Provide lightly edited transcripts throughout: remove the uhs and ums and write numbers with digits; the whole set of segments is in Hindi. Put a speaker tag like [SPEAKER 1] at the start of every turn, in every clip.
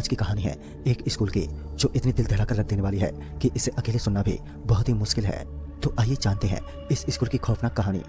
[SPEAKER 1] आज की कहानी है एक स्कूल की जो इतनी दिल दहला कर रख देने वाली है कि इसे अकेले सुनना भी बहुत ही मुश्किल है। तो आइए जानते हैं इस स्कूल की खौफनाक कहानी।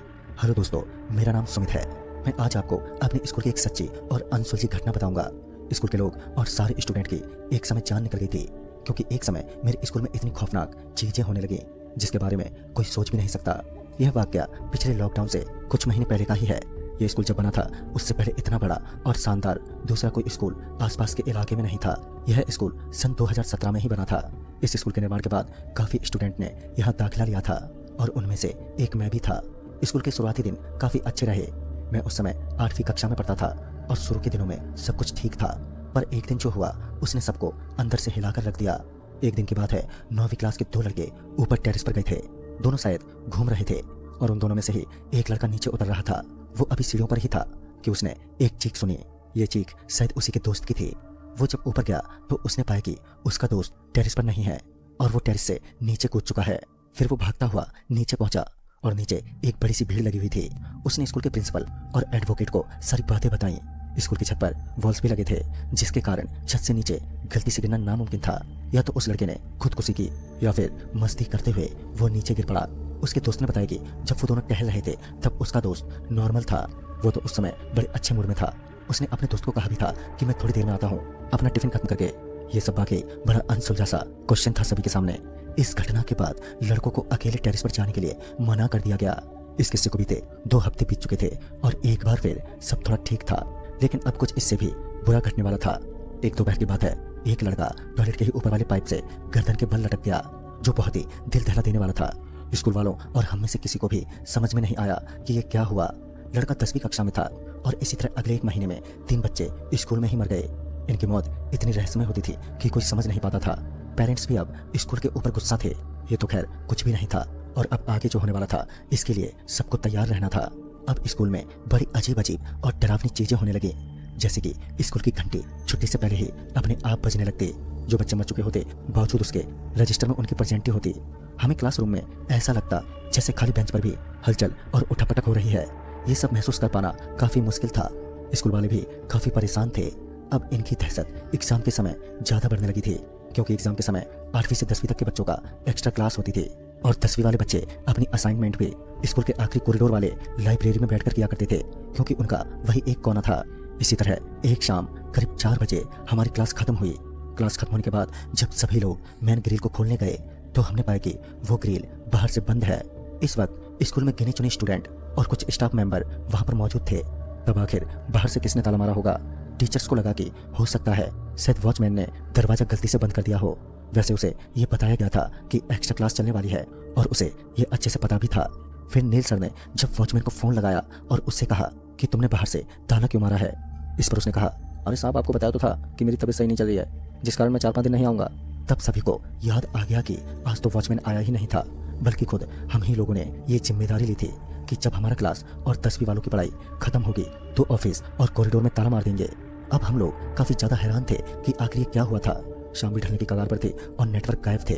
[SPEAKER 1] हेलो दोस्तों, मेरा नाम सुमित है। मैं आज आपको अपने स्कूल की एक सच्ची और अनसुलझी घटना बताऊंगा। स्कूल के लोग और सारे स्टूडेंट की एक समय जान निकल गई थी, क्योंकि एक समय मेरे स्कूल में इतनी खौफनाक चीजें होने लगी जिसके बारे में कोई सोच भी नहीं सकता। यह वाकया पिछले लॉकडाउन से कुछ महीने पहले का ही है। यह स्कूल जब बना था उससे पहले इतना बड़ा और शानदार दूसरा कोई स्कूल आसपास के इलाके में नहीं था। यह स्कूल सन 2017 में ही बना था। इस स्कूल के निर्माण के बाद काफी स्टूडेंट ने यहाँ दाखिला लिया था और उनमें से एक मैं भी था। स्कूल के शुरुआती दिन काफी अच्छे रहे। मैं उस समय 8वीं कक्षा में पढ़ता था और शुरू के दिनों में सब कुछ ठीक था, पर एक दिन जो हुआ उसने सबको अंदर से हिलाकर रख दिया। एक दिन की बात है, 9वीं क्लास के 2 लड़के ऊपर टेरेस पर गए थे। दोनों शायद घूम रहे थे और उन दोनों में से ही एक लड़का नीचे उतर रहा था। वो अभी सीढ़ियों पर ही था कि उसने एक चीख सुनी। ये चीख शायद उसी के दोस्त की थी। वो जब ऊपर गया तो उसने पाया कि उसका दोस्त टेरेस पर नहीं है और वो टेरेस से नीचे कूद चुका है। फिर वो भागता हुआ नीचे पहुंचा और नीचे एक बड़ी सी भीड़ लगी हुई थी। उसने स्कूल के प्रिंसिपल और एडवोकेट को सारी बातें बताई। स्कूल की छत पर वॉल्स भी लगे थे, जिसके कारण छत से नीचे गलती से गिरना नामुमकिन था। या तो उस लड़के ने खुदकुशी की या फिर मस्ती करते हुए वो नीचे गिर पड़ा। उसके दोस्त ने बताया कि जब वो दोनों टहल रहे थे तब उसका दोस्त नॉर्मल था। वो तो उस समय बड़े अच्छे मूड में था। उसने अपने दोस्त को कहा भी था कि मैं थोड़ी देर में आता हूँ, अपना टिफिन खत्म करके। ये सब वाकई बड़ा अनसुलझा सा क्वेश्चन था सभी के सामने। इस घटना के बाद लड़कों को अकेले टेरेस पर जाने के लिए मना कर दिया गया। इस किस्से को बीते 2 हफ्ते बीत चुके थे और एक बार फिर सब थोड़ा ठीक था, लेकिन अब कुछ इससे भी बुरा घटने वाला था। एक दोपहर की बात है, एक लड़का टॉयलेट के ही ऊपर वाले पाइप से गर्दन के बल लटक गया, जो बहुत ही दिल दहला देने वाला था। स्कूल वालों और हम में से किसी को भी समझ में नहीं आया कि ये क्या हुआ। लड़का 10वीं कक्षा में था और इसी तरह अगले 1 महीने में 3 बच्चे स्कूल में ही मर गए। इनकी मौत इतनी रहस्यमय होती थी कि कोई समझ नहीं पाता था। पेरेंट्स भी अब स्कूल के ऊपर गुस्सा थे। ये तो खैर कुछ भी नहीं था और अब आगे जो होने वाला था इसके लिए सबको तैयार रहना था। अब स्कूल में बड़ी अजीब अजीब और डरावनी चीजें होने लगी, जैसे कि स्कूल की घंटी छुट्टी से पहले ही अपने आप बजने लगती। जो बच्चे मर चुके होते बावजूद उसके रजिस्टर में उनकी प्रेजेंटी होती। हमें क्लासरूम में ऐसा लगता जैसे खाली बेंच पर भी हलचल और उठापटक हो रही है। ये सब महसूस कर पाना काफी मुश्किल था। स्कूल वाले भी काफी परेशान थे। अब इनकी दहशत एग्जाम के समय ज्यादा बढ़ने लगी थी, क्योंकि एग्जाम के समय 8वीं से 10वीं तक के बच्चों का एक्स्ट्रा क्लास होती थी और 10वीं वाले बच्चे अपनी असाइनमेंट भी स्कूल के आखिरी कॉरिडोर वाले लाइब्रेरी में बैठकर किया करते थे, क्योंकि उनका वही एक कोना था। इसी तरह एक शाम करीब 4 बजे हमारी क्लास खत्म हुई। क्लास खत्म होने के बाद जब सभी लोग मेन ग्रिल को खोलने गए तो हमने पाया कि वो ग्रिल बाहर से बंद है। इस वक्त स्कूल में गिने चुने स्टूडेंट और कुछ स्टाफ मेंबर वहां पर मौजूद थे। तब आखिर बाहर से किसने ताला मारा होगा? टीचर्स को लगा कि हो सकता है शायद वॉचमैन ने दरवाजा गलती से बंद कर दिया हो। वैसे उसे ये बताया गया था कि एक्स्ट्रा क्लास चलने वाली है और उसे ये अच्छे से पता भी था। फिर नील सर ने जब वॉचमैन को फोन लगाया और उससे कहा कि तुमने बाहर से ताला क्यों मारा है। इस पर उसने कहा, अरे साहब, आपको बताया तो था कि मेरी तबीयत सही नहीं चल रही है, जिस कारण मैं 4-5 दिन नहीं आऊंगा। तब सभी को याद आ गया कि आज तो वॉचमैन आया ही नहीं था, बल्कि खुद हम ही लोगों ने ये जिम्मेदारी ली थी कि जब हमारा क्लास और 10वीं वालों की पढ़ाई खत्म होगी तो ऑफिस और कॉरिडोर में ताला मार देंगे। अब हम लोग काफी ज्यादा हैरान थे कि आखिर ये क्या हुआ था। शाम भी ढलने की कगार पर थी और नेटवर्क गायब थे।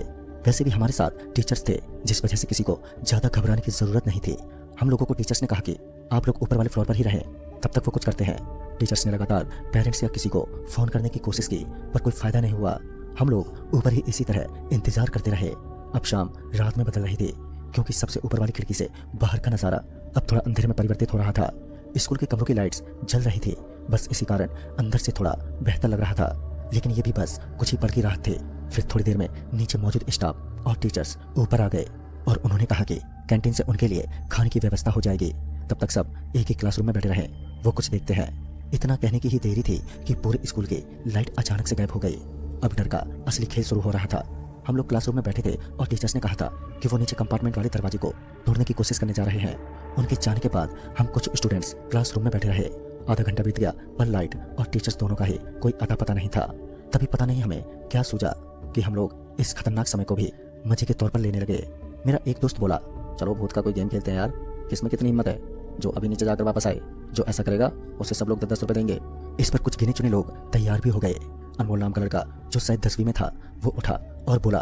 [SPEAKER 1] वैसे भी हमारे साथ टीचर्स थे, जिस वजह से किसी को ज्यादा घबराने की जरूरत नहीं थी। हम लोगों को टीचर्स ने कहा कि आप लोग ऊपर वाले फ्लोर पर ही रहें, तब तक वो कुछ करते हैं। टीचर्स ने लगातार पेरेंट्स या किसी को फोन करने की कोशिश की, पर कोई फायदा नहीं हुआ। हम लोग ऊपर ही इसी तरह इंतजार करते रहे। अब शाम रात में बदल रही थी, क्योंकि सबसे ऊपर वाली खिड़की से बाहर का नजारा अब थोड़ा अंधेरे में परिवर्तित हो रहा था। स्कूल के कमरों की लाइट्स जल रही थी, बस इसी कारण अंदर से थोड़ा बेहतर लग रहा था, लेकिन ये भी बस कुछ ही पल की राहत थी। फिर थोड़ी देर में नीचे मौजूद स्टाफ और टीचर्स ऊपर आ गए और उन्होंने कहा कि कैंटीन से उनके लिए खाने की व्यवस्था हो जाएगी। तब तक सब एक ही क्लासरूम में बैठे रहे, वो कुछ देखते हैं। इतना कहने की ही देरी थी कि पूरे स्कूल की लाइट अचानक से गायब हो गई। अब डर का असली खेल शुरू हो रहा था। हम लोग क्लासरूम में बैठे थे और टीचर्स ने कहा था कि वो नीचे कंपार्टमेंट वाले दरवाजे को तोड़ने की कोशिश करने जा रहे हैं। उनके जाने के बाद हम कुछ स्टूडेंट्स क्लासरूम में बैठे रहे। आधा घंटा बीत गया, पर लाइट और टीचर्स दोनों का ही कोई अता पता नहीं था। तभी पता नहीं हमें क्या सूझा कि हम लोग इस खतरनाक समय को भी मजे के तौर पर लेने लगे। मेरा एक दोस्त बोला, चलो भूत का कोई गेम खेलते हैं यार, किसमें कितनी हिम्मत है, जो अभी नीचे जाकर वापस आए, जो ऐसा करेगा उसे सब लोग 10-10 रुपए देंगे। इस पर कुछ गिने चुने लोग तैयार भी हो गए। अनमोल नाम का लड़का, जो शायद 10वीं में था, वो उठा और बोला,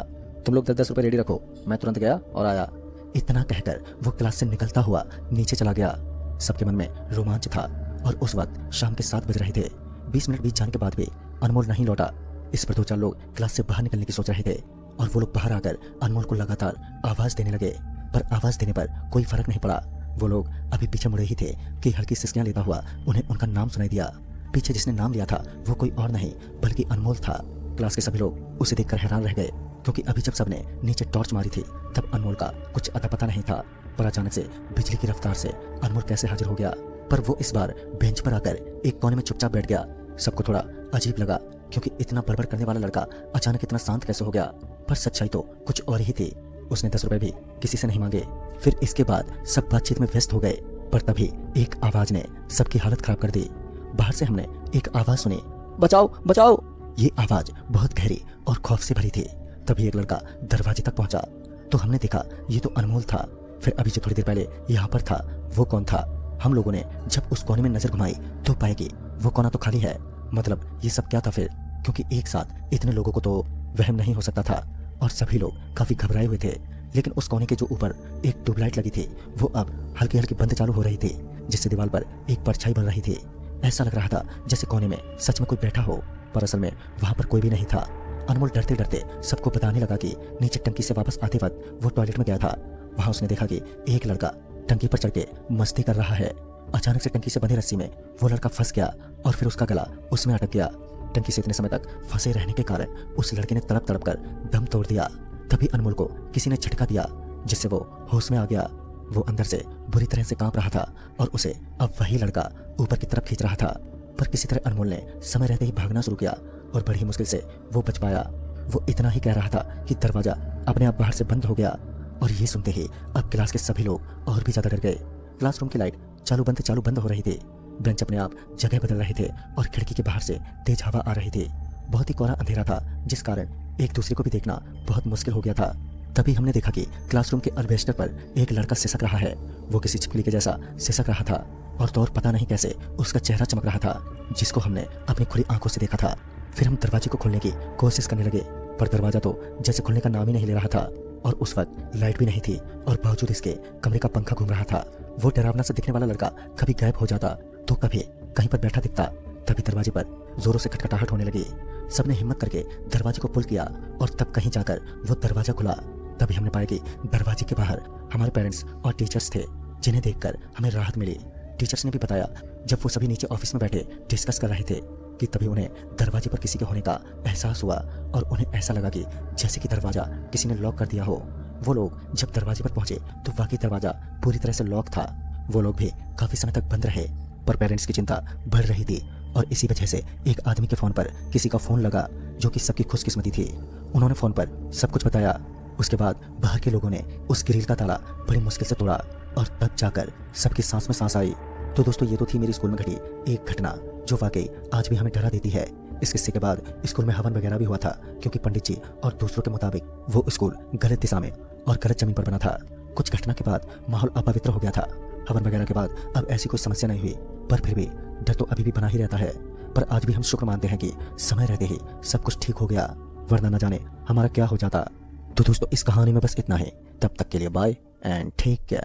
[SPEAKER 1] तुम लोग 10-10 रुपए रेडी रखो, मैं तुरंत गया और आया। इतना कहकर वो क्लास से निकलता हुआ नीचे चला गया। सबके मन में रोमांच था और उस वक्त शाम के 7 बज रहे थे। 20 मिनट बीत जाने के बाद भी अनमोल नहीं लौटा। इस पर 2-4 लोग क्लास से बाहर निकलने की सोच रहे थे और वो लोग बाहर आकर अनमोल को लगातार आवाज देने लगे, पर आवाज देने पर कोई फर्क नहीं पड़ा। वो लोग अभी पीछे मुड़े ही थे कि हल्की सिसकियां लेता हुआ उन्हें उनका नाम सुनाई दिया। पीछे जिसने नाम लिया था वो कोई और नहीं बल्कि अनमोल था। क्लास के सभी लोग उसे देखकर हैरान रह गए, क्योंकि अभी जब सबने नीचे टॉर्च मारी थी तब अनमोल का कुछ अता पता नहीं था, पर अचानक से बिजली की रफ्तार से अनमोल कैसे हाजिर हो गया। पर वो इस बार बेंच पर आकर एक कोने में चुपचाप बैठ गया। सबको थोड़ा अजीब लगा, क्योंकि इतना बड़बड़ करने वाला लड़का अचानक इतना शांत कैसे हो गया। पर सच्चाई तो कुछ और ही थी। उसने 10 रुपए भी किसी से नहीं मांगे। फिर इसके बाद सब बातचीत में व्यस्त हो गए, पर तभी एक आवाज ने सबकी हालत खराब कर दी। बाहर से हमने एक आवाज सुनी, बचाओ बचाओ। ये आवाज बहुत गहरी और खौफ से भरी थी। तभी एक लड़का दरवाजे तक पहुंचा तो हमने देखा ये तो अनमोल था। फिर अभी जो थोड़ी देर पहले यहाँ पर था वो कौन था? हम लोगों ने जब उस कोने में नजर घुमाई तो पाए कि वो कोना तो खाली है। मतलब ये सब क्या था फिर? क्योंकि एक साथ इतने लोगों को तो वहम नहीं हो सकता था और सभी लोग काफी घबराए हुए थे। लेकिन उस कोने के जो ऊपर एक ट्यूबलाइट लगी थी वो अब हल्की हल्की बंद चालू हो रही थी, जिससे दीवार पर एक परछाई बन रही थी। ऐसा लग रहा था जैसे कोने में सच में कोई बैठा हो, पर असल में वहां पर कोई भी नहीं था। अनमोल डरते डरते सबको बताने लगा कि नीचे टंकी से वापस आते वक्त वो टॉयलेट में गया था। वहां उसने देखा कि एक लड़का टंकी पर चढ़ के मस्ती कर रहा है। अचानक से टंकी से बंधी रस्सी में वो लड़का फंस गया और फिर उसका गला उसमें अटक गया। टंकी से इतने समय तक फंसे रहने के कारण उस लड़के ने तड़प तड़प कर दम तोड़ दिया। तभी अनमोल को किसी ने झटका दिया, जिससे वो होश में आ गया। वो अंदर से बुरी तरह से कांप रहा था और उसे अब वही लड़का ऊपर की तरफ खींच रहा था। पर किसी तरह अनमोल ने समय रहते ही भागना शुरू किया और बड़ी मुश्किल से वो बच पाया। वो इतना ही कह रहा था कि दरवाजा अपने आप बाहर से बंद हो गया। और ये सुनते ही अब क्लास के सभी लोग और भी ज्यादा डर गए। क्लासरूम की लाइट चालू बंद हो रही थी। बेंच अपने आप जगह बदल रहे थे और खिड़की के बाहर से तेज हवा आ रही थी। बहुत ही कोहरा अंधेरा था, जिस कारण एक दूसरे को भी देखना बहुत मुश्किल हो गया था। तभी हमने देखा कि क्लासरूम के अल्बेस्टर पर एक लड़का सिसक रहा है। वो किसी छिपकली के जैसा सिसक रहा था और तो और पता नहीं कैसे उसका चेहरा चमक रहा था, जिसको हमने अपनी खुली आंखों से देखा था। फिर हम दरवाजे को खोलने की कोशिश करने लगे, पर दरवाजा तो जैसे खुलने का नाम ही नहीं ले रहा था। और उस वक्त लाइट भी नहीं थी और बावजूद इसके कमरे का पंखा घूम रहा था। वो डरावना सा दिखने वाला लड़का कभी गायब हो जाता तो कभी कहीं पर बैठा दिखता। तभी दरवाजे पर जोरों से खटखटाहट होने लगी। सबने हिम्मत करके दरवाजे को पुल किया और तब कहीं जाकर वो दरवाजा खुला। तभी हमने पाया कि दरवाजे के बाहर हमारे पेरेंट्स और टीचर्स थे, जिन्हें देखकर हमें राहत मिली। टीचर्स ने भी बताया जब वो सभी नीचे ऑफिस में बैठे डिस्कस कर रहे थे कि तभी उन्हें दरवाजे पर किसी के होने का एहसास हुआ और उन्हें ऐसा लगा कि जैसे कि दरवाजा किसी ने लॉक कर दिया हो। वो लोग जब दरवाजे पर पहुंचे तो वाकई दरवाजा पूरी तरह से लॉक था। वो लोग भी काफी समय तक बंद रहे, पर पेरेंट्स की चिंता बढ़ रही थी और इसी वजह से एक आदमी के फोन पर किसी का फोन लगा, जो कि सबकी खुशकिस्मती थी। उन्होंने फोन पर सब कुछ बताया। उसके बाद बाहर के लोगों ने उस ग्रिल का ताला बड़ी मुश्किल से तोड़ा और तब जाकर सबकी सांस में सांस आई। तो दोस्तों, ये तो थी मेरी स्कूल में घटी एक घटना जो वाकई आज भी हमें डरा देती है। इस किस्से के बाद स्कूल में हवन वगैरह भी हुआ था, क्योंकि पंडित जी और दूसरों के मुताबिक वो स्कूल गलत दिशा में और गलत जमीन पर बना था। कुछ घटना के बाद माहौल अपवित्र हो गया था। हवन वगैरह के बाद अब ऐसी कोई समस्या नहीं हुई, पर फिर भी डर तो अभी भी बना ही रहता है। पर आज भी हम शुक्र मानते हैं कि समय रहते ही सब कुछ ठीक हो गया, वरना न जाने हमारा क्या हो जाता। तो दोस्तों, इस कहानी में बस इतना ही। तब तक के लिए बाय एंड टेक केयर।